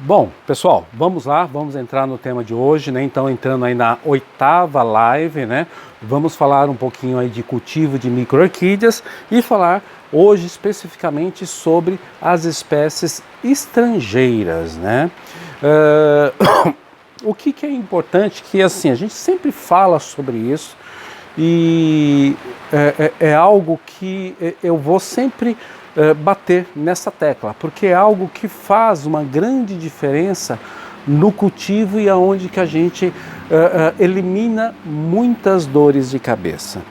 Bom, pessoal, vamos lá, vamos entrar no tema de hoje, né? Então, entrando aí na 8ª live, né? Vamos falar um pouquinho aí de cultivo de micro-orquídeas e falar hoje especificamente sobre as espécies estrangeiras, né? O que é importante que, assim, a gente sempre fala sobre isso e é algo que eu vou sempre bater nessa tecla, porque é algo que faz uma grande diferença no cultivo e aonde que a gente elimina muitas dores de cabeça.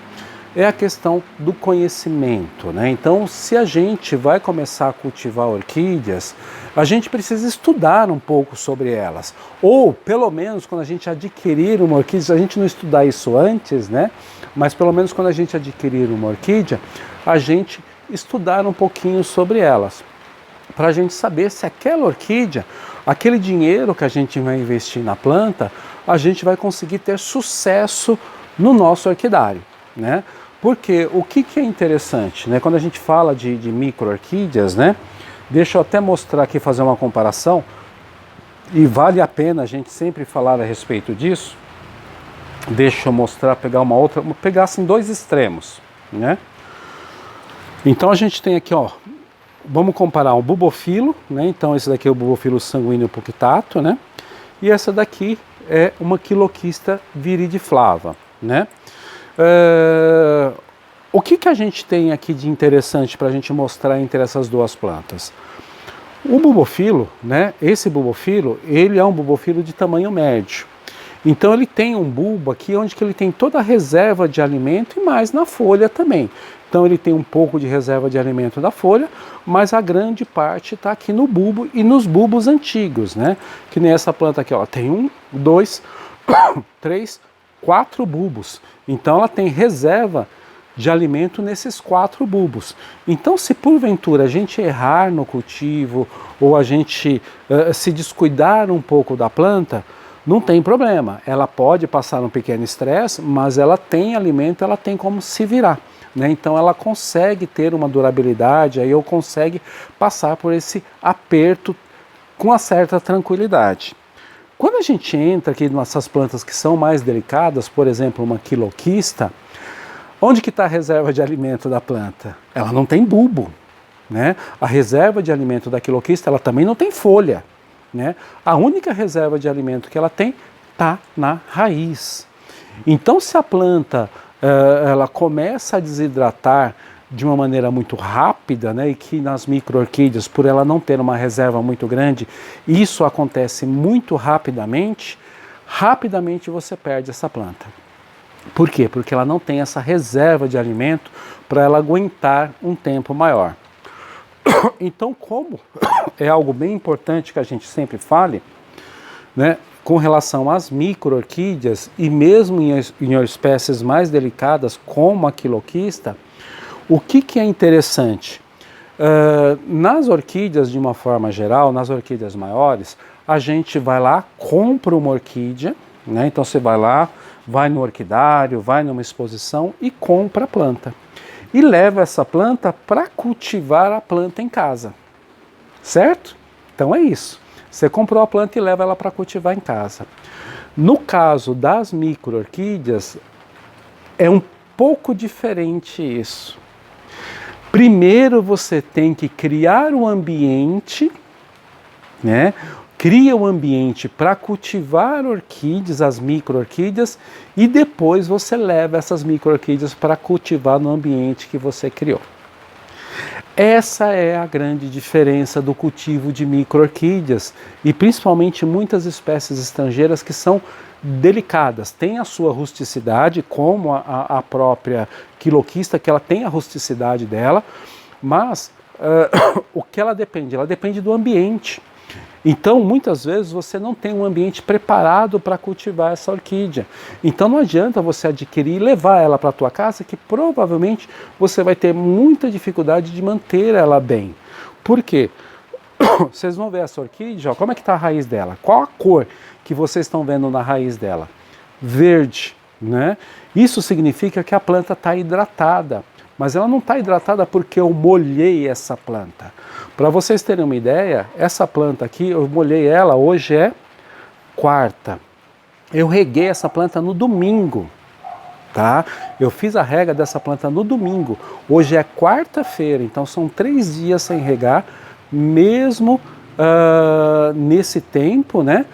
É a questão do conhecimento, né? Então, se a gente vai começar a cultivar orquídeas, a gente precisa estudar um pouco sobre elas. Ou, pelo menos, quando a gente adquirir uma orquídea, se a gente não estudar isso antes, né? Mas pelo menos quando a gente adquirir uma orquídea, a gente estudar um pouquinho sobre elas, para a gente saber se aquela orquídea, aquele dinheiro que a gente vai investir na planta, a gente vai conseguir ter sucesso no nosso orquidário, né? Porque o que é interessante, né? Quando a gente fala de micro-orquídeas, né? Deixa eu até mostrar aqui, fazer uma comparação, e vale a pena a gente sempre falar a respeito disso. Deixa eu mostrar, pegar uma outra, pegar assim dois extremos, né? Então a gente tem aqui, ó, vamos comparar um bulbofilo, né? Então esse daqui é o bulbofilo sanguíneo punctato, né? E essa daqui é uma quiloquista viridiflava, né? O que a gente tem aqui de interessante para a gente mostrar entre essas duas plantas? O bulbofilo, né? Esse bulbofilo, ele é um bulbofilo de tamanho médio. Então ele tem um bulbo aqui onde que ele tem toda a reserva de alimento e mais na folha também. Então ele tem um pouco de reserva de alimento da folha, mas a grande parte está aqui no bulbo e nos bulbos antigos, né? Que nem essa planta aqui, ó, tem 1, 2, 3, 4 bulbos. Então ela tem reserva de alimento nesses 4 bulbos. Então, se porventura a gente errar no cultivo ou a gente se descuidar um pouco da planta, não tem problema. Ela pode passar um pequeno estresse, mas ela tem alimento, ela tem como se virar, né? Então ela consegue ter uma durabilidade, aí eu consegue passar por esse aperto com uma certa tranquilidade. Quando a gente entra aqui nessas plantas que são mais delicadas, por exemplo, uma quiloquista, onde que está a reserva de alimento da planta? Ela não tem bulbo, né? A reserva de alimento da quiloquista, ela também não tem folha, né? A única reserva de alimento que ela tem está na raiz. Então, se a planta ela começa a desidratar de uma maneira muito rápida, né, e que nas micro-orquídeas, por ela não ter uma reserva muito grande, isso acontece muito rapidamente, rapidamente você perde essa planta. Por quê? Porque ela não tem essa reserva de alimento para ela aguentar um tempo maior. Então, como é algo bem importante que a gente sempre fale, né, com relação às micro-orquídeas e mesmo em espécies mais delicadas como a quiloquista, o que é interessante? Nas orquídeas, de uma forma geral, nas orquídeas maiores, a gente vai lá, compra uma orquídea, né? Então você vai lá, vai no orquidário, vai numa exposição e compra a planta. E leva essa planta para cultivar a planta em casa, certo? Então é isso. Você comprou a planta e leva ela para cultivar em casa. No caso das micro-orquídeas, é um pouco diferente isso. Primeiro você tem que criar um ambiente, né? Cria um ambiente para cultivar orquídeas, as micro-orquídeas, e depois você leva essas micro-orquídeas para cultivar no ambiente que você criou. Essa é a grande diferença do cultivo de micro-orquídeas e principalmente muitas espécies estrangeiras que são delicadas, tem a sua rusticidade, como a própria quiloquista, que ela tem a rusticidade dela, mas o que ela depende? Ela depende do ambiente. Então, muitas vezes, você não tem um ambiente preparado para cultivar essa orquídea. Então, não adianta você adquirir e levar ela para a tua casa, que provavelmente você vai ter muita dificuldade de manter ela bem. Por quê? Vocês vão ver essa orquídea, ó, como é que está a raiz dela? Qual a cor que vocês estão vendo na raiz dela? Verde, né? Isso significa que a planta está hidratada. mas ela não está hidratada porque eu molhei essa planta. Para vocês terem uma ideia, essa planta aqui, eu molhei ela, hoje é quarta. Eu reguei essa planta no domingo, tá? Eu fiz a rega dessa planta no domingo. Hoje é quarta-feira, então são 3 dias sem regar, mesmo nesse tempo, né?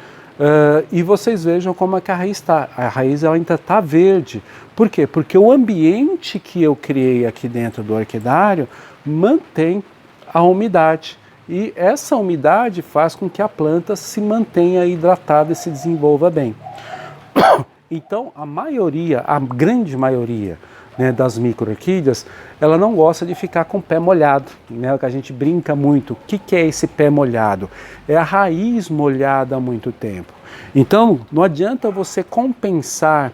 E vocês vejam como é que a raiz está. A raiz ela ainda está verde. Por quê? Porque o ambiente que eu criei aqui dentro do orquidário mantém a umidade. E essa umidade faz com que a planta se mantenha hidratada e se desenvolva bem. Então, a grande maioria, né, das micro-orquídeas, ela não gosta de ficar com o pé molhado, né, que a gente brinca muito. O que é esse pé molhado? É a raiz molhada há muito tempo. Então, não adianta você compensar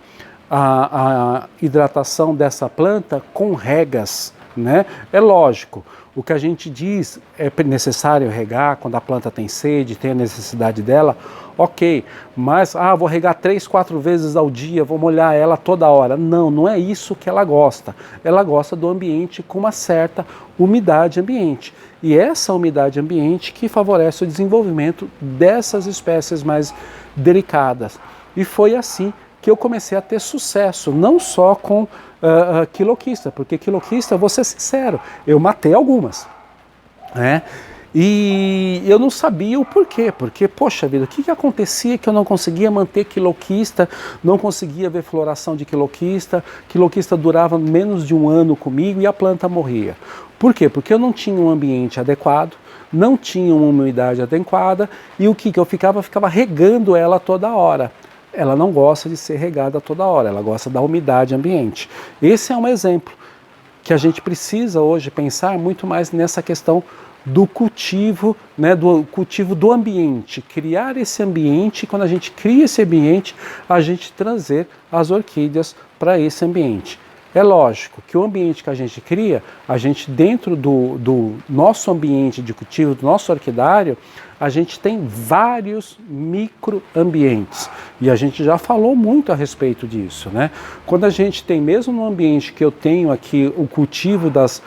a hidratação dessa planta com regas, né? É lógico, o que a gente diz é necessário regar quando a planta tem sede, tem a necessidade dela, ok, mas vou regar 3, 4 vezes ao dia, vou molhar ela toda hora. Não, não é isso que ela gosta. Ela gosta do ambiente com uma certa umidade ambiente. E essa umidade ambiente que favorece o desenvolvimento dessas espécies mais delicadas. E foi assim que eu comecei a ter sucesso, não só com quiloquista, porque quiloquista, vou ser sincero, eu matei algumas, né? E eu não sabia o porquê, porque, poxa vida, o que acontecia que eu não conseguia manter quiloquista, não conseguia ver floração de quiloquista durava menos de 1 ano comigo e a planta morria. Por quê? Porque eu não tinha um ambiente adequado, não tinha uma umidade adequada e o que eu ficava regando ela toda hora. Ela não gosta de ser regada toda hora, ela gosta da umidade ambiente. Esse é um exemplo que a gente precisa hoje pensar muito mais nessa questão do cultivo, né, do cultivo do ambiente, criar esse ambiente, quando a gente cria esse ambiente, a gente trazer as orquídeas para esse ambiente. É lógico que o ambiente que a gente cria, a gente dentro do nosso ambiente de cultivo, do nosso orquidário, a gente tem vários microambientes. E a gente já falou muito a respeito disso, né? Quando a gente tem, mesmo no ambiente que eu tenho aqui, o cultivo das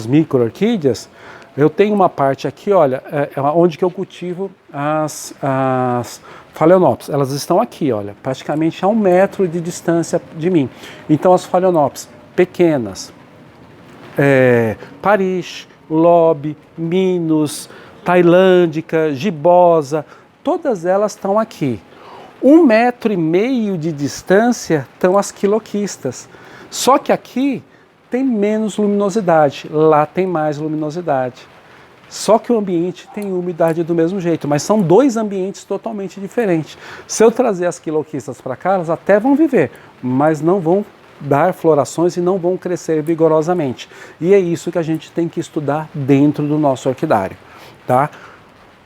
micro-orquídeas, eu tenho uma parte aqui, olha, onde que eu cultivo as phalaenopsis. Elas estão aqui, olha, praticamente a 1 metro de distância de mim. Então as phalaenopsis pequenas, Paris, Lobe, Minos, Tailândica, Gibosa, todas elas estão aqui. 1,5 metro de distância estão as quiloquistas. Só que aqui tem menos luminosidade, lá tem mais luminosidade. Só que o ambiente tem umidade do mesmo jeito, mas são 2 ambientes totalmente diferentes. Se eu trazer as quiloquistas para cá, elas até vão viver, mas não vão dar florações e não vão crescer vigorosamente. E é isso que a gente tem que estudar dentro do nosso orquidário, tá?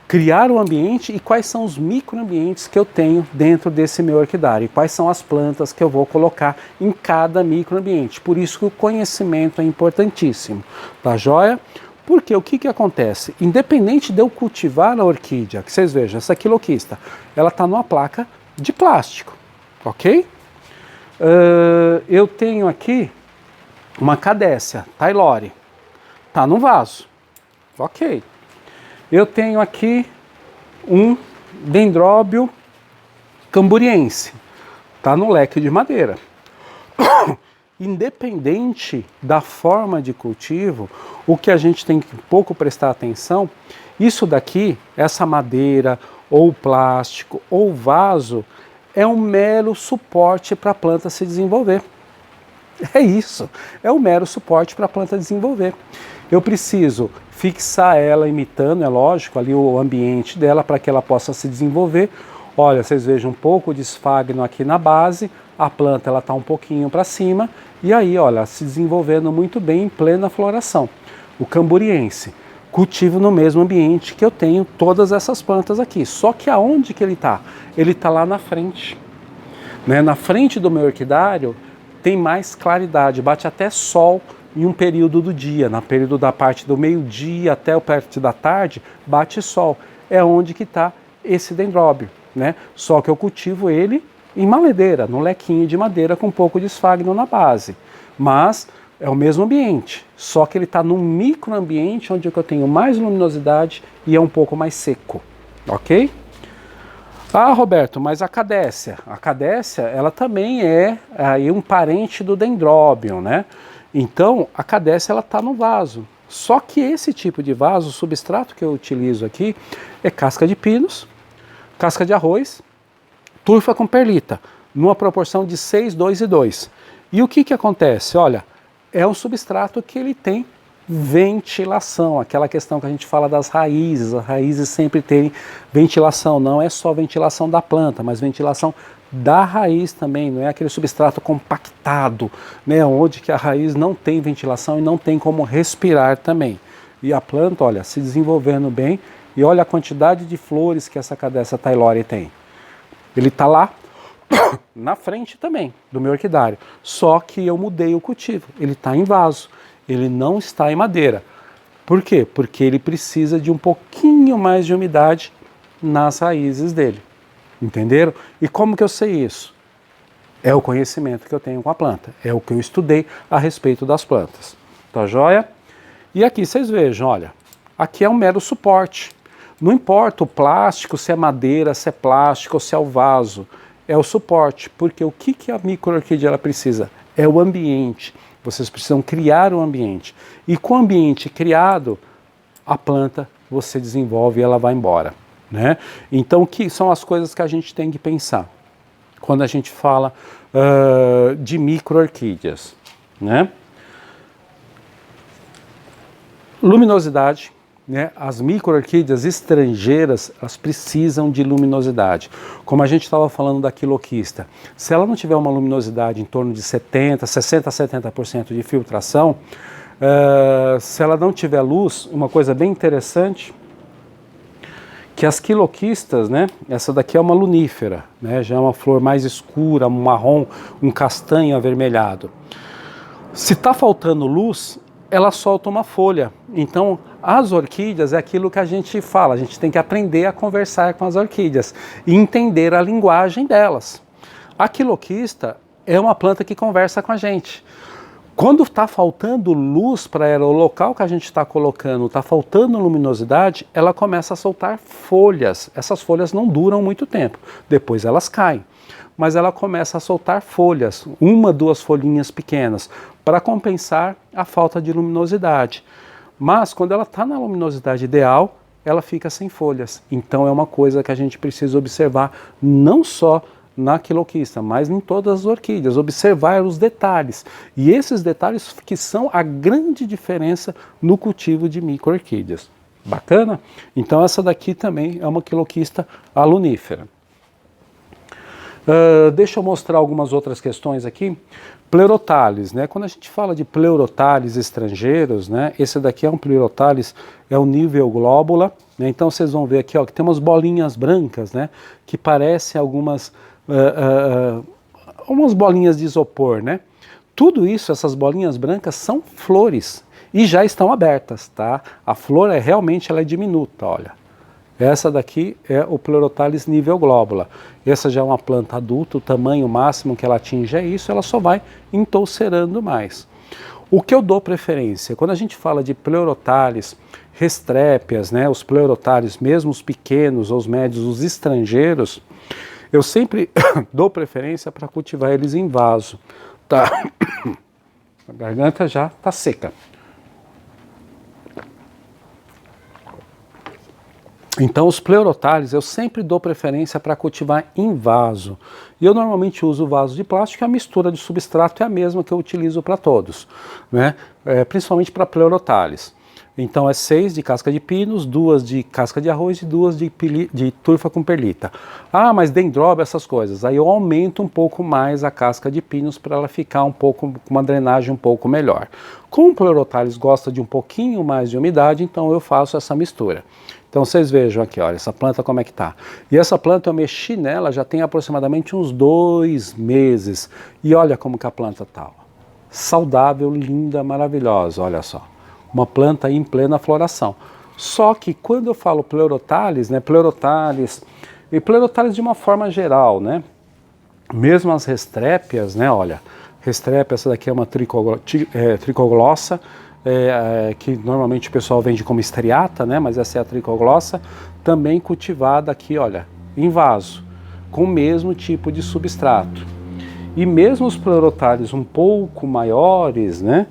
Criar o ambiente e quais são os microambientes que eu tenho dentro desse meu orquidário, e quais são as plantas que eu vou colocar em cada microambiente. Por isso que o conhecimento é importantíssimo, tá joia? Porque o que acontece? Independente de eu cultivar a orquídea, que vocês vejam, essa quiloquista, ela está numa placa de plástico, ok? Eu tenho aqui uma cadécia, Tailore, está no vaso, ok? Eu tenho aqui um dendróbio camburiense, está no leque de madeira. Independente da forma de cultivo, o que a gente tem que um pouco prestar atenção, isso daqui, essa madeira, ou plástico, ou vaso, é um mero suporte para a planta se desenvolver. É isso, é um mero suporte para a planta desenvolver. Eu preciso fixar ela imitando, é lógico, ali o ambiente dela para que ela possa se desenvolver. Olha, vocês vejam um pouco de esfagno aqui na base, a planta ela está um pouquinho para cima e aí, olha, se desenvolvendo muito bem em plena floração. O camburiense, cultivo no mesmo ambiente que eu tenho todas essas plantas aqui, só que aonde que ele está? Ele está lá na frente, né? Na frente do meu orquidário tem mais claridade, bate até sol em um período do dia, no período da parte do meio-dia até o perto da tarde, bate sol. É onde que está esse dendróbio, né? Só que eu cultivo ele em maledeira, no lequinho de madeira com um pouco de esfagno na base. Mas É o mesmo ambiente, só que ele está num microambiente onde eu tenho mais luminosidade e é um pouco mais seco, ok? Ah, Roberto, mas a cadécia ela também é aí um parente do dendróbion, né? Então, a cadécia ela está no vaso. Só que esse tipo de vaso, o substrato que eu utilizo aqui é casca de pinos, casca de arroz, turfa com perlita, numa proporção de 6, 2 e 2. E o que acontece? Olha, é um substrato que ele tem ventilação, aquela questão que a gente fala das raízes, as raízes sempre terem ventilação, não é só ventilação da planta, mas ventilação da raiz também, não é aquele substrato compactado, né, onde que a raiz não tem ventilação e não tem como respirar também. E a planta, olha, se desenvolvendo bem, e olha a quantidade de flores que essa Cadécia taylori tem. Ele está lá na frente também do meu orquidário, só que eu mudei o cultivo, ele está em vaso, ele não está em madeira. Por quê? Porque ele precisa de um pouquinho mais de umidade nas raízes dele, entenderam? E como que eu sei isso? É o conhecimento que eu tenho com a planta, é o que eu estudei a respeito das plantas, tá joia? E aqui vocês vejam, olha, aqui é um mero suporte, não importa o plástico, se é madeira, se é plástico ou se é o vaso, é o suporte, porque o que a micro-orquídea ela precisa? É o ambiente. Vocês precisam criar o ambiente. E com o ambiente criado, a planta você desenvolve e ela vai embora, né? Então, o que são as coisas que a gente tem que pensar quando a gente fala de micro-orquídeas, né? Luminosidade. Né? As micro-orquídeas estrangeiras, elas precisam de luminosidade. Como a gente estava falando da quiloquista, se ela não tiver uma luminosidade em torno de 60% a 70% de filtração, se ela não tiver luz, uma coisa bem interessante, que as quiloquistas, né? Essa daqui é uma lunífera, né? Já é uma flor mais escura, um marrom, um castanho avermelhado. Se está faltando luz, ela solta uma folha. Então, as orquídeas é aquilo que a gente fala, a gente tem que aprender a conversar com as orquídeas e entender a linguagem delas. A quiloquista é uma planta que conversa com a gente. Quando está faltando luz para ela, o local que a gente está colocando, está faltando luminosidade, ela começa a soltar folhas. Essas folhas não duram muito tempo, depois elas caem. Mas ela começa a soltar folhas, uma, duas folhinhas pequenas, para compensar a falta de luminosidade. Mas quando ela está na luminosidade ideal, ela fica sem folhas. Então é uma coisa que a gente precisa observar, não só na quiloquista, mas em todas as orquídeas, observar os detalhes. E esses detalhes que são a grande diferença no cultivo de micro-orquídeas. Bacana? Então essa daqui também é uma quiloquista alunífera. Deixa eu mostrar algumas outras questões aqui. Pleurothales, né? Quando a gente fala de pleurothales estrangeiros, né? Esse daqui é um pleurothales, é o nível glóbula, né? Então vocês vão ver aqui, ó, que tem umas bolinhas brancas, né? Que parecem algumas umas bolinhas de isopor, né? Tudo isso, essas bolinhas brancas são flores e já estão abertas, tá? A flor realmente ela é diminuta, olha. Essa daqui é o Pleurothales nível glóbula. Essa já é uma planta adulta, o tamanho máximo que ela atinge é isso, ela só vai entolcerando mais. O que eu dou preferência, quando a gente fala de Pleurothales restrépias, né, os Pleurothales, mesmo os pequenos ou os médios, os estrangeiros, eu sempre dou preferência para cultivar eles em vaso. Tá? A garganta já está seca. Então os pleurothales eu sempre dou preferência para cultivar em vaso. E eu normalmente uso vaso de plástico, a mistura de substrato é a mesma que eu utilizo para todos, né? Principalmente para pleurothales. Então é 6 de casca de pinos, 2 de casca de arroz e 2 de turfa com perlita. Ah, mas dendróbio, essas coisas. Aí eu aumento um pouco mais a casca de pinos para ela ficar um pouco com uma drenagem um pouco melhor. Como o pleurothales gosta de um pouquinho mais de umidade, então eu faço essa mistura. Então vocês vejam aqui, olha, essa planta como é que tá. E essa planta eu mexi nela já tem aproximadamente uns 2 meses. E olha como que a planta tá. Ó. Saudável, linda, maravilhosa, olha só. Uma planta aí em plena floração. Só que quando eu falo pleurothales, né, pleurothales, e pleurothales de uma forma geral, né, mesmo as restrépias, né, olha, Restrepo, essa daqui é uma tricoglossa, que normalmente o pessoal vende como striata, né? Mas essa é a tricoglossa, também cultivada aqui, olha, em vaso, com o mesmo tipo de substrato. E mesmo os pleurotários um pouco maiores, né?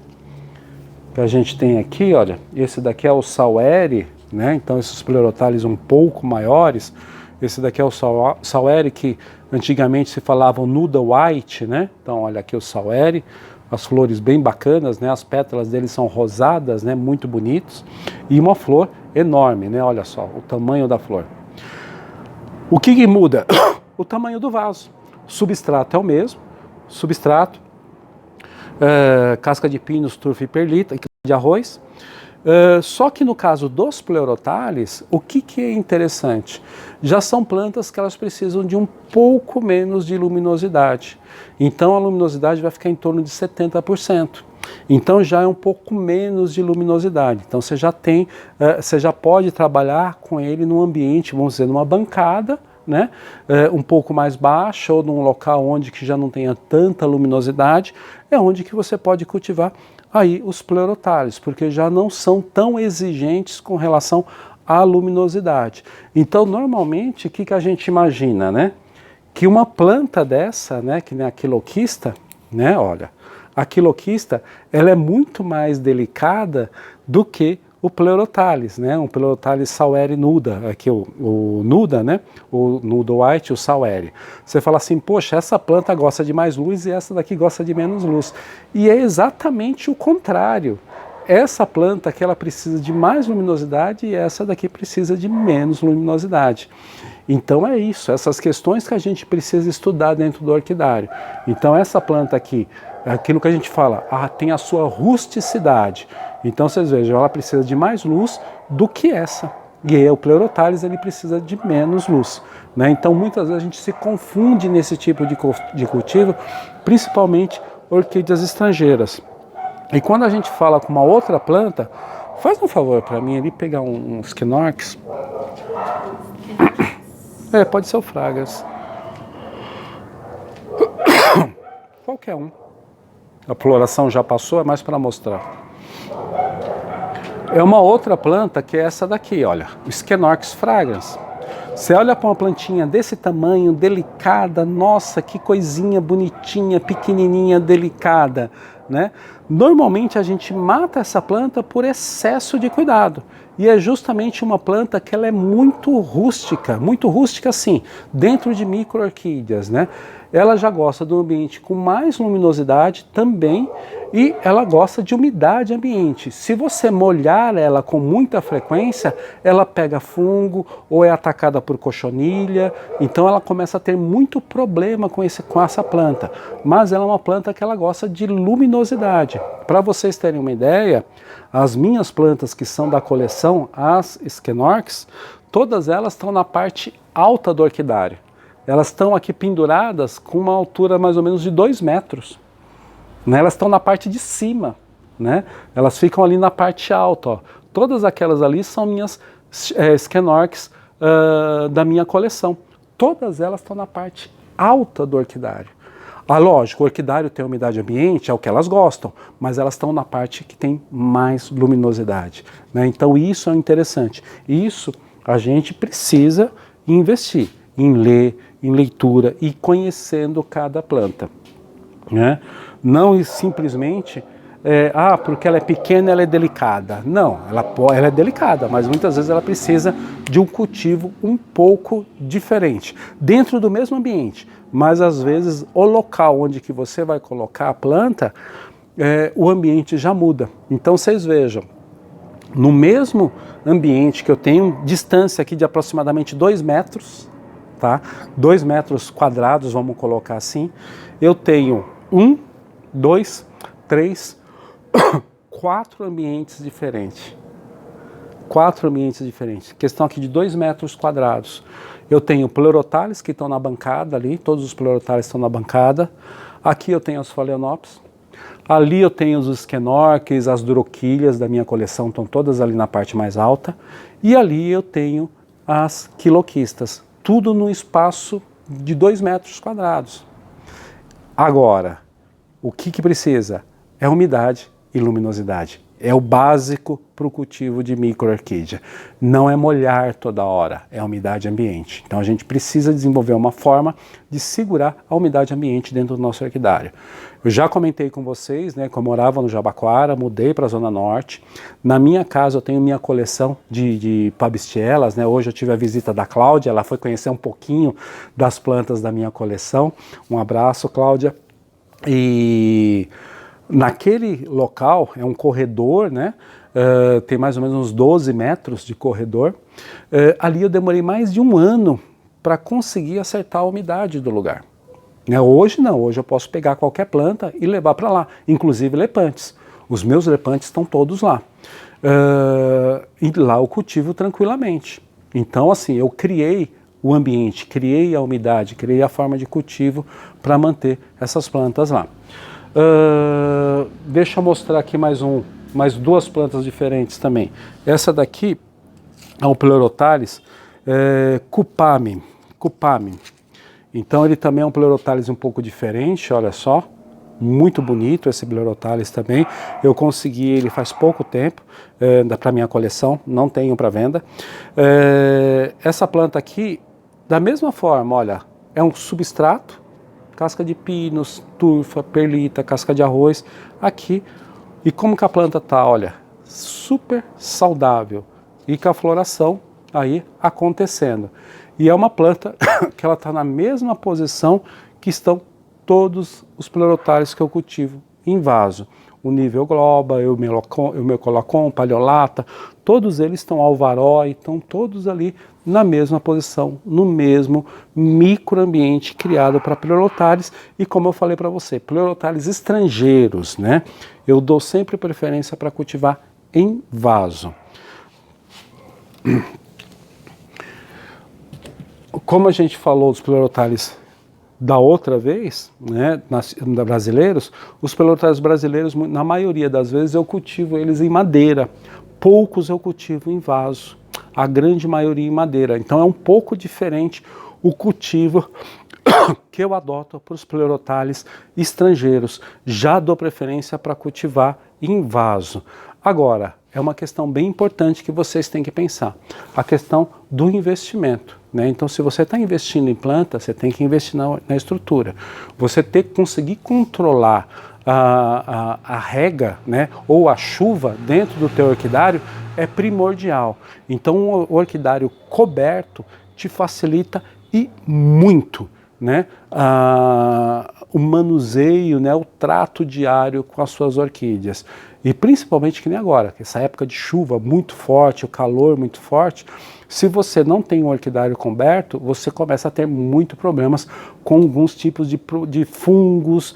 Que a gente tem aqui, olha, esse daqui é o Sauere, né? Então esses pleurotários um pouco maiores, esse daqui é o Sauere, que antigamente se falava Nuda White, né? Então olha aqui o Sauere, as flores bem bacanas, né? As pétalas deles são rosadas, né? Muito bonitos, e uma flor enorme, né? Olha só o tamanho da flor. O que muda? O tamanho do vaso. O substrato é o mesmo, substrato, casca de pinos, trufa e perlita, de arroz. Só que no caso dos pleurothales, o que é interessante? Já são plantas que elas precisam de um pouco menos de luminosidade. Então a luminosidade vai ficar em torno de 70%. Então já é um pouco menos de luminosidade. Então você já tem, você já pode trabalhar com ele num ambiente, vamos dizer, numa bancada, né? Um pouco mais baixa ou num local onde que já não tenha tanta luminosidade, é onde que você pode cultivar aí os pleurothales, porque já não são tão exigentes com relação à luminosidade. Então, normalmente, o que a gente imagina, né? Que uma planta dessa, né, que nem a quiloquista, né, olha, a quiloquista, ela é muito mais delicada do que o pleurothales, né, um pleurothales Sauere nuda, aqui o nuda, né, o nuda white, o Sauere. Você fala assim, poxa, essa planta gosta de mais luz e essa daqui gosta de menos luz. E é exatamente o contrário. Essa planta que ela precisa de mais luminosidade e essa daqui precisa de menos luminosidade. Então é isso, essas questões que a gente precisa estudar dentro do orquidário. Então essa planta aqui, é aquilo que a gente fala, tem a sua rusticidade. Então vocês vejam, ela precisa de mais luz do que essa. E aí o pleurothales ele precisa de menos luz, né? Então muitas vezes a gente se confunde nesse tipo de cultivo, principalmente orquídeas estrangeiras. E quando a gente fala com uma outra planta, faz um favor para mim ali pegar um Skenorchis. Pode ser o Fragas. Qualquer um. A floração já passou, é mais para mostrar. É uma outra planta que é essa daqui, olha, o Skenorchis fragrans. Você olha para uma plantinha desse tamanho, delicada, nossa, que coisinha bonitinha, pequenininha, delicada, né? Normalmente a gente mata essa planta por excesso de cuidado. E é justamente uma planta que ela é muito rústica assim, dentro de micro-orquídeas, né? Ela já gosta do ambiente com mais luminosidade também e ela gosta de umidade ambiente. Se você molhar ela com muita frequência, ela pega fungo ou é atacada por cochonilha, então ela começa a ter muito problema com essa planta. Mas ela é uma planta que ela gosta de luminosidade. Para vocês terem uma ideia, as minhas plantas que são da coleção, as Skenorchis, todas elas estão na parte alta do orquidário. Elas estão aqui penduradas com uma altura mais ou menos de 2 metros. Né? Elas estão na parte de cima, né? Elas ficam ali na parte alta. Ó. Todas aquelas ali são minhas Skenorchis da minha coleção. Todas elas estão na parte alta do orquidário. Lógico, o orquidário tem umidade ambiente, é o que elas gostam, mas elas estão na parte que tem mais luminosidade. Né? Então isso é interessante. Isso a gente precisa investir em ler, em leitura e conhecendo cada planta. Né? Não simplesmente, porque ela é pequena, ela é delicada. Não, ela é delicada, mas muitas vezes ela precisa de um cultivo um pouco diferente, dentro do mesmo ambiente. Mas às vezes o local onde que você vai colocar a planta, o ambiente já muda. Então vocês vejam, no mesmo ambiente que eu tenho distância aqui de aproximadamente 2 metros, tá? 2 metros quadrados, vamos colocar assim, eu tenho 1, 2, 3, 4 ambientes diferentes. 4 ambientes diferentes. Questão aqui de 2 metros quadrados. Eu tenho pleurothales que estão na bancada ali, todos os pleurothales estão na bancada. Aqui eu tenho as phalaenopsis. Ali eu tenho os Skenorchis, as duroquilhas da minha coleção, estão todas ali na parte mais alta. E ali eu tenho as quiloquistas, tudo no espaço de 2 metros quadrados. Agora, o que precisa? É umidade e luminosidade. É o básico para o cultivo de micro-orquídea. Não é molhar toda hora, é a umidade ambiente. Então a gente precisa desenvolver uma forma de segurar a umidade ambiente dentro do nosso orquidário. Eu já comentei com vocês, né, que eu morava no Jabaquara, mudei para a Zona Norte. Na minha casa eu tenho minha coleção de pabstielas, né? Hoje eu tive a visita da Cláudia, ela foi conhecer um pouquinho das plantas da minha coleção. Um abraço, Cláudia. E naquele local, é um corredor, né? Tem mais ou menos uns 12 metros de corredor. Ali eu demorei mais de um ano para conseguir acertar a umidade do lugar. Hoje não, hoje eu posso pegar qualquer planta e levar para lá, inclusive lepantes. Os meus lepantes estão todos lá. E lá eu cultivo tranquilamente. Então assim, eu criei o ambiente, criei a umidade, criei a forma de cultivo para manter essas plantas lá. Deixa eu mostrar aqui mais duas plantas diferentes também. Essa daqui é um Pleurothales Cupame. Então ele também é um Pleurothales um pouco diferente, olha só. Muito bonito esse Pleurothales também. Eu consegui ele faz pouco tempo para minha coleção, não tenho para venda. Essa planta aqui, da mesma forma, olha, é um substrato, casca de pinos, turfa, perlita, casca de arroz, aqui. E como que a planta está, olha, super saudável e com a floração aí acontecendo. E é uma planta que ela está na mesma posição que estão todos os Pleurothales que eu cultivo em vaso. O nível Globa, o Eumelocon, Paleolata, todos eles estão Alvarói, estão todos ali na mesma posição, no mesmo microambiente criado para Pleurothales. E como eu falei para você, Pleurothales estrangeiros, né? Eu dou sempre preferência para cultivar em vaso. Como a gente falou dos Pleurothales da outra vez, né, brasileiros, os Pleurothales brasileiros, na maioria das vezes eu cultivo eles em madeira, poucos eu cultivo em vaso, a grande maioria em madeira. Então é um pouco diferente o cultivo que eu adoto para os Pleurothales estrangeiros. Já dou preferência para cultivar em vaso. Agora, é uma questão bem importante que vocês têm que pensar, a questão do investimento. Né? Então, se você está investindo em planta, você tem que investir na estrutura. Você tem que conseguir controlar a rega, né, ou a chuva dentro do teu orquidário é primordial. Então, o orquidário coberto te facilita e muito, né, o manuseio, né, o trato diário com as suas orquídeas. E principalmente que nem agora, que essa época de chuva muito forte, o calor muito forte, se você não tem um orquidário coberto, você começa a ter muitos problemas com alguns tipos de fungos,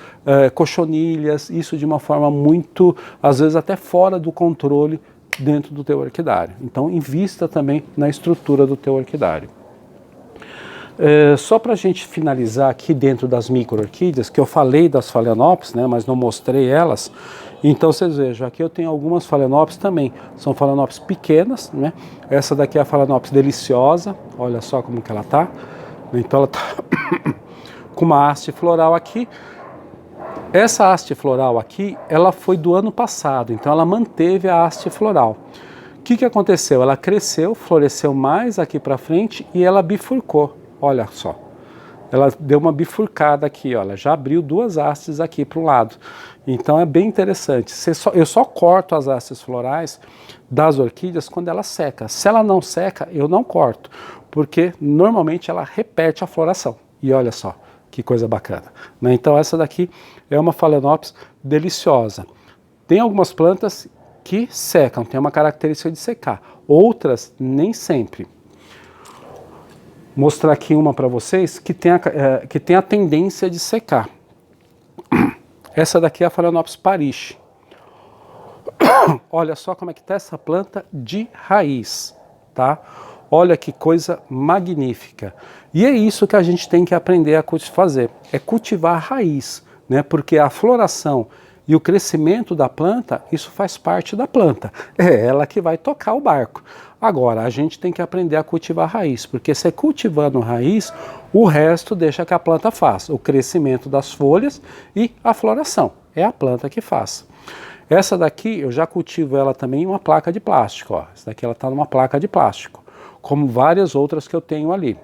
cochonilhas, isso de uma forma muito, às vezes até fora do controle dentro do teu orquidário. Então invista também na estrutura do teu orquidário. Só para a gente finalizar aqui dentro das micro-orquídeas, que eu falei das Phalaenopsis, né, mas não mostrei elas. Então vocês vejam, aqui eu tenho algumas Phalaenopsis também, são Phalaenopsis pequenas, né? Essa daqui é a Phalaenopsis deliciosa, olha só como que ela está. Então ela está com uma haste floral aqui. Essa haste floral aqui, ela foi do ano passado, então ela manteve a haste floral. O que aconteceu? Ela cresceu, floresceu mais aqui para frente e ela bifurcou, olha só. Ela deu uma bifurcada aqui, olha, já abriu duas hastes aqui para o lado. Então é bem interessante. Eu só corto as hastes florais das orquídeas quando ela seca. Se ela não seca, eu não corto, porque normalmente ela repete a floração. E olha só, que coisa bacana. Né? Então essa daqui é uma Phalaenopsis deliciosa. Tem algumas plantas que secam, tem uma característica de secar. Outras, nem sempre. Mostrar aqui uma para vocês que tem a tendência de secar. Essa daqui é a Phalaenopsis Parrish. Olha só como é que está essa planta de raiz, tá? Olha que coisa magnífica. E é isso que a gente tem que aprender a fazer, é cultivar a raiz, né? Porque a floração e o crescimento da planta, isso faz parte da planta. É ela que vai tocar o barco. Agora, a gente tem que aprender a cultivar a raiz, porque se cultivando raiz, O resto deixa que a planta faça o crescimento das folhas e a floração. É a planta que faz. Essa daqui eu já cultivo ela também em uma placa de plástico. Ó. Essa daqui ela está numa placa de plástico, como várias outras que eu tenho ali,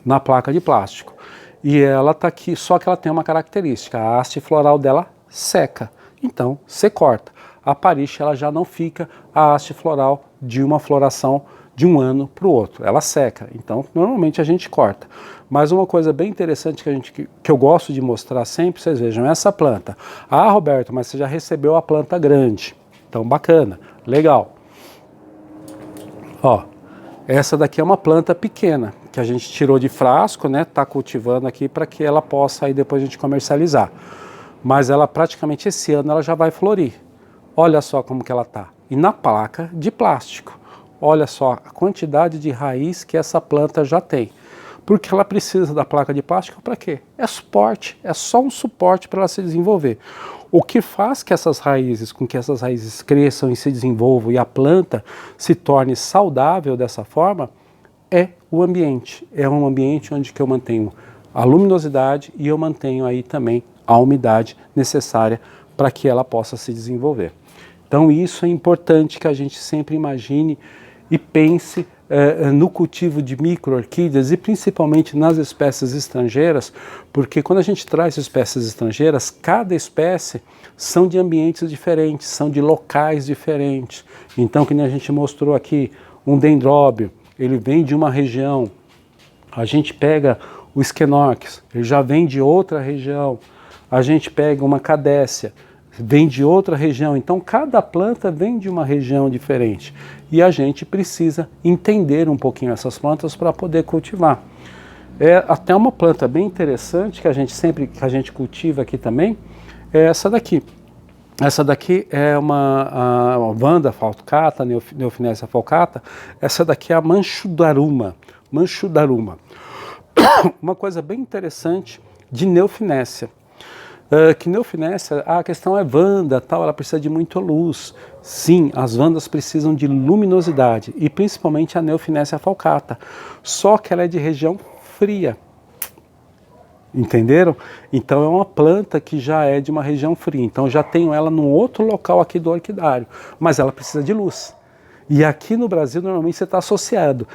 na placa de plástico. E ela está aqui, só que ela tem uma característica, a haste floral dela seca. Então, você corta. A parish, ela já não fica a haste floral de uma floração de um ano para o outro. Ela seca. Então, normalmente a gente corta. Mas uma coisa bem interessante que eu gosto de mostrar sempre, vocês vejam, essa planta. Ah, Roberto, mas você já recebeu a planta grande. Então, bacana, legal. Ó, essa daqui é uma planta pequena, que a gente tirou de frasco, né? Tá cultivando aqui para que ela possa aí depois a gente comercializar. Mas ela praticamente esse ano ela já vai florir. Olha só como que ela tá. E na placa de plástico. Olha só a quantidade de raiz que essa planta já tem. Porque ela precisa da placa de plástico para quê? É suporte, é só um suporte para ela se desenvolver. O que faz que essas raízes, com que essas raízes cresçam e se desenvolvam e a planta se torne saudável dessa forma, é o ambiente. É um ambiente onde que eu mantenho a luminosidade e eu mantenho aí também a umidade necessária para que ela possa se desenvolver. Então isso é importante que a gente sempre imagine e pense no cultivo de micro-orquídeas e principalmente nas espécies estrangeiras, porque quando a gente traz espécies estrangeiras, cada espécie são de ambientes diferentes, são de locais diferentes. Então, que nem a gente mostrou aqui, um dendróbio, ele vem de uma região, a gente pega o esquenox, ele já vem de outra região, a gente pega uma cadécia, vem de outra região, então cada planta vem de uma região diferente e a gente precisa entender um pouquinho essas plantas para poder cultivar. É até uma planta bem interessante que a gente cultiva aqui também, é essa daqui. Essa daqui é uma Vanda falcata, Neofinésia falcata, essa daqui é a Manchudaruma. Uma coisa bem interessante de Neofinésia. Que Neofinésia, a questão é Vanda, tal, ela precisa de muita luz. Sim, as Vandas precisam de luminosidade, e principalmente a Neofinésia falcata. Só que ela é de região fria. Entenderam? Então é uma planta que já é de uma região fria. Então já tenho ela num outro local aqui do orquidário, mas ela precisa de luz. E aqui no Brasil, normalmente você está associado.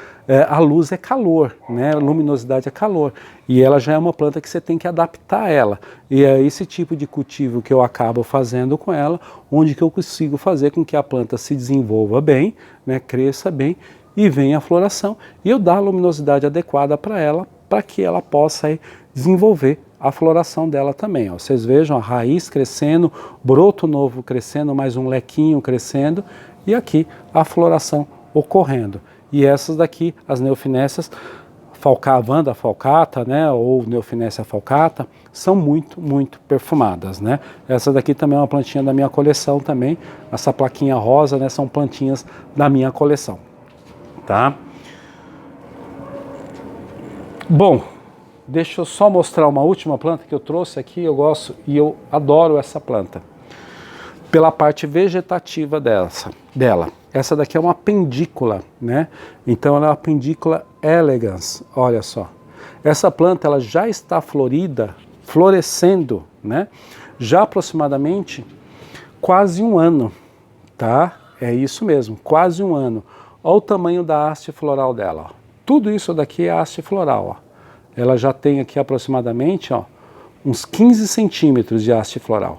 A luz é calor, né? A luminosidade é calor. E ela já é uma planta que você tem que adaptar ela. E é esse tipo de cultivo que eu acabo fazendo com ela, onde que eu consigo fazer com que a planta se desenvolva bem, né? Cresça bem e venha a floração. E eu dar a luminosidade adequada para ela, para que ela possa aí desenvolver a floração dela também. Ó. Vocês vejam a raiz crescendo, broto novo crescendo, mais um lequinho crescendo, e aqui a floração ocorrendo. E essas daqui, as Neofinésias, Vanda falcata, né, ou Neofinésia falcata, são muito, muito perfumadas, né? Essa daqui também é uma plantinha da minha coleção também, essa plaquinha rosa, né, são plantinhas da minha coleção, tá? Bom, deixa eu só mostrar uma última planta que eu trouxe aqui, eu gosto e eu adoro essa planta. Pela parte vegetativa dela. Essa daqui é uma pendícula, né? Então ela é uma pendícula elegans, olha só. Essa planta ela já está florida, florescendo, né? Já aproximadamente quase um ano, tá? É isso mesmo, quase um ano. Olha o tamanho da haste floral dela, ó. Tudo isso daqui é haste floral, ó. Ela já tem aqui aproximadamente, ó, uns 15 centímetros de haste floral,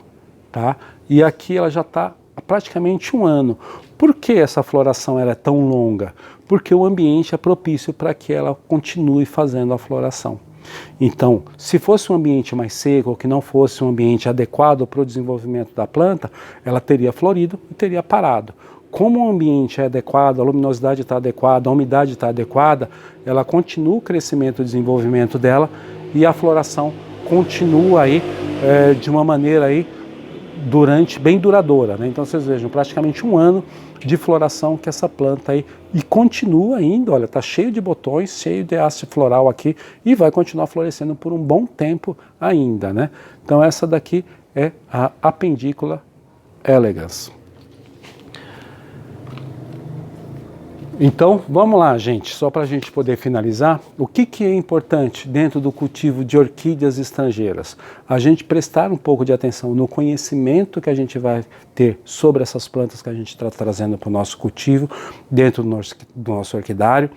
tá? E aqui ela já está há praticamente um ano. Por que essa floração ela é tão longa? Porque o ambiente é propício para que ela continue fazendo a floração. Então, se fosse um ambiente mais seco, ou que não fosse um ambiente adequado para o desenvolvimento da planta, ela teria florido e teria parado. Como o ambiente é adequado, a luminosidade está adequada, a umidade está adequada, ela continua o crescimento e desenvolvimento dela e a floração continua aí de uma maneira aí bem duradoura, né? Então vocês vejam, praticamente um ano de floração que essa planta aí, e continua ainda, olha, tá cheio de botões, cheio de haste floral aqui, e vai continuar florescendo por um bom tempo ainda, né? Então essa daqui é a Apendicula elegans. Então, vamos lá, gente, só para a gente poder finalizar, o que é importante dentro do cultivo de orquídeas estrangeiras? A gente prestar um pouco de atenção no conhecimento que a gente vai ter sobre essas plantas que a gente está trazendo para o nosso cultivo, dentro do nosso orquidário.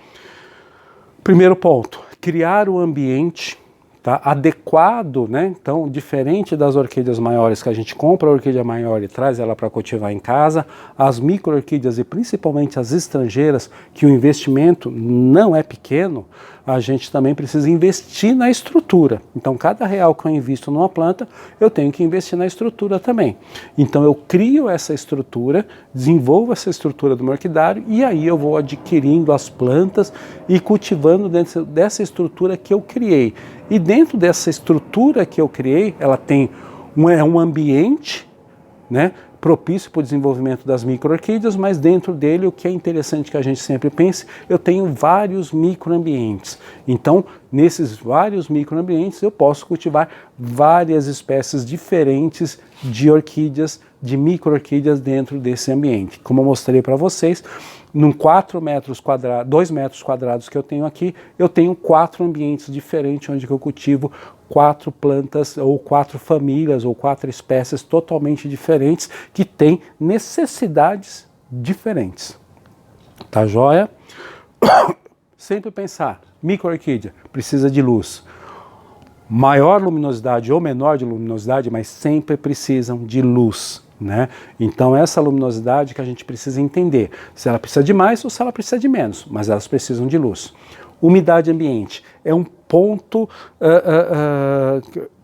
Primeiro ponto, criar o ambiente, tá, adequado, né? Então, diferente das orquídeas maiores que a gente compra a orquídea maior e traz ela para cultivar em casa, as micro-orquídeas e principalmente as estrangeiras, que o investimento não é pequeno, a gente também precisa investir na estrutura. Então, cada real que eu invisto numa planta, eu tenho que investir na estrutura também. Então, eu crio essa estrutura, desenvolvo essa estrutura do meu orquidário e aí eu vou adquirindo as plantas e cultivando dentro dessa estrutura que eu criei. E dentro dessa estrutura que eu criei, ela tem um ambiente, né, propício para o desenvolvimento das micro-orquídeas, mas dentro dele o que é interessante que a gente sempre pense, eu tenho vários microambientes. Então, nesses vários microambientes eu posso cultivar várias espécies diferentes de orquídeas, de micro-orquídeas dentro desse ambiente. Como eu mostrei para vocês, num 2 metros quadrados que eu tenho aqui, eu tenho 4 ambientes diferentes onde eu cultivo 4 plantas ou 4 famílias ou 4 espécies totalmente diferentes que têm necessidades diferentes. Tá joia? Sempre pensar, micro-orquídea precisa de luz. Maior luminosidade ou menor de luminosidade, mas sempre precisam de luz, né? Então essa luminosidade que a gente precisa entender, se ela precisa de mais ou se ela precisa de menos, mas elas precisam de luz. Umidade ambiente é um ponto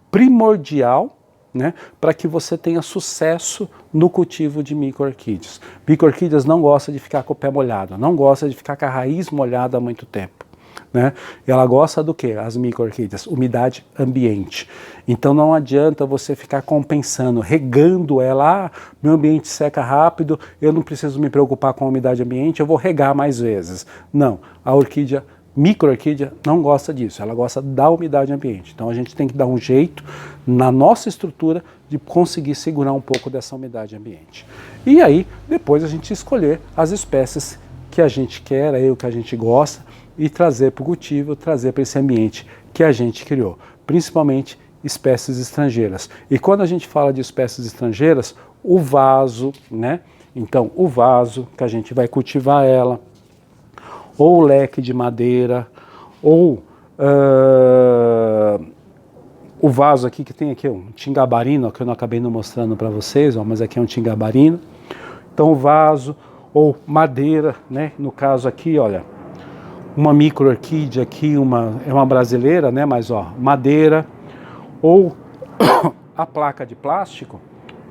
primordial, né, para que você tenha sucesso no cultivo de micro-orquídeas. Micro-orquídeas não gosta de ficar com o pé molhado, não gosta de ficar com a raiz molhada há muito tempo, né? Ela gosta do que? As micro-orquídeas? Umidade ambiente. Então não adianta você ficar compensando, regando ela, meu ambiente seca rápido, eu não preciso me preocupar com a umidade ambiente, eu vou regar mais vezes. Não, a orquídea, micro-orquídea não gosta disso, ela gosta da umidade ambiente. Então a gente tem que dar um jeito na nossa estrutura de conseguir segurar um pouco dessa umidade ambiente. E aí, depois a gente escolher as espécies que a gente quer, aí o que a gente gosta, e trazer para o cultivo, trazer para esse ambiente que a gente criou, principalmente espécies estrangeiras. E quando a gente fala de espécies estrangeiras, o vaso, né? Então, o vaso que a gente vai cultivar ela, ou leque de madeira, ou o vaso aqui que tem aqui um tingabarino, que eu não acabei não mostrando para vocês, ó, mas aqui é um tingabarino. Então, o vaso, ou madeira, né? No caso aqui, olha, uma micro-orquídea aqui, é uma brasileira, né? Mas ó, madeira ou a placa de plástico,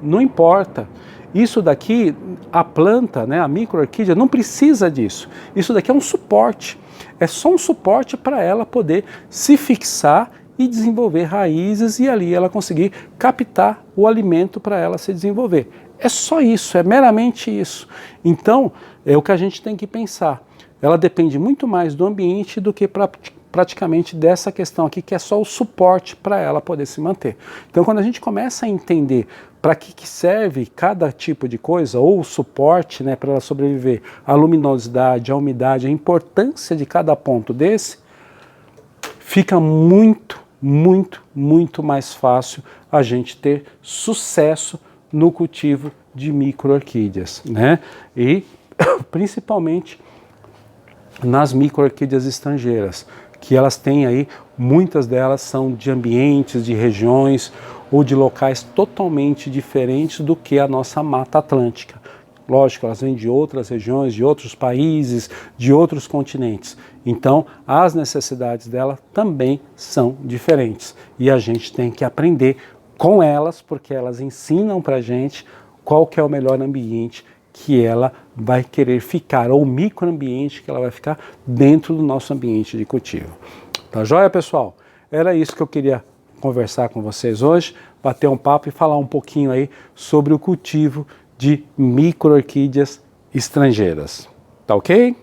não importa. Isso daqui, a planta, né, a micro-orquídea, não precisa disso. Isso daqui é um suporte. É só um suporte para ela poder se fixar e desenvolver raízes e ali ela conseguir captar o alimento para ela se desenvolver. É só isso, é meramente isso. Então, é o que a gente tem que pensar. Ela depende muito mais do ambiente do que praticamente dessa questão aqui, que é só o suporte para ela poder se manter. Então, quando a gente começa a entender para que serve cada tipo de coisa, ou o suporte, né, para ela sobreviver, a luminosidade, a umidade, a importância de cada ponto desse, fica muito, muito, muito mais fácil a gente ter sucesso no cultivo de micro-orquídeas, né? E principalmente nas micro-orquídeas estrangeiras, que elas têm aí, muitas delas são de ambientes, de regiões ou de locais totalmente diferentes do que a nossa Mata Atlântica. Lógico, elas vêm de outras regiões, de outros países, de outros continentes. Então, as necessidades dela também são diferentes. E a gente tem que aprender com elas, porque elas ensinam para a gente qual que é o melhor ambiente que ela vai querer ficar, ou o microambiente que ela vai ficar dentro do nosso ambiente de cultivo. Tá joia, pessoal? Era isso que eu queria conversar com vocês hoje, bater um papo e falar um pouquinho aí sobre o cultivo de micro-orquídeas estrangeiras. Tá ok?